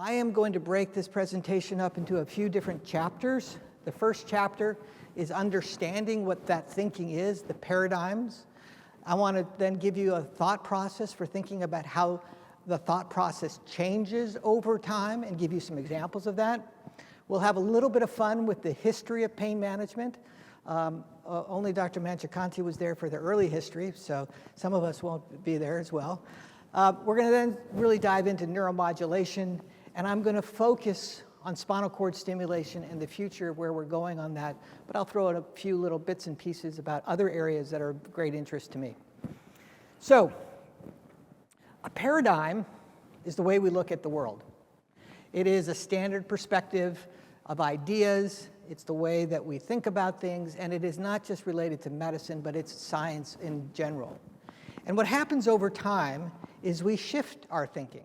I am going to break this presentation up into a few different chapters. The first chapter is understanding what that thinking is, the paradigms. I want to then give you a thought process for thinking about how the thought process changes over time and give you some examples of that. We'll have a little bit of fun with the history of pain management. Only Dr. Manchakanti was there for the early history, so some of us won't be there as well. We're going to then really dive into neuromodulation, and I'm going to focus on spinal cord stimulation and the future where we're going on that, but I'll throw in a few little bits and pieces about other areas that are of great interest to me. So, a paradigm is the way we look at the world. It is a standard perspective of ideas, it's the way that we think about things, and it is not just related to medicine, but it's science in general. And what happens over time is we shift our thinking.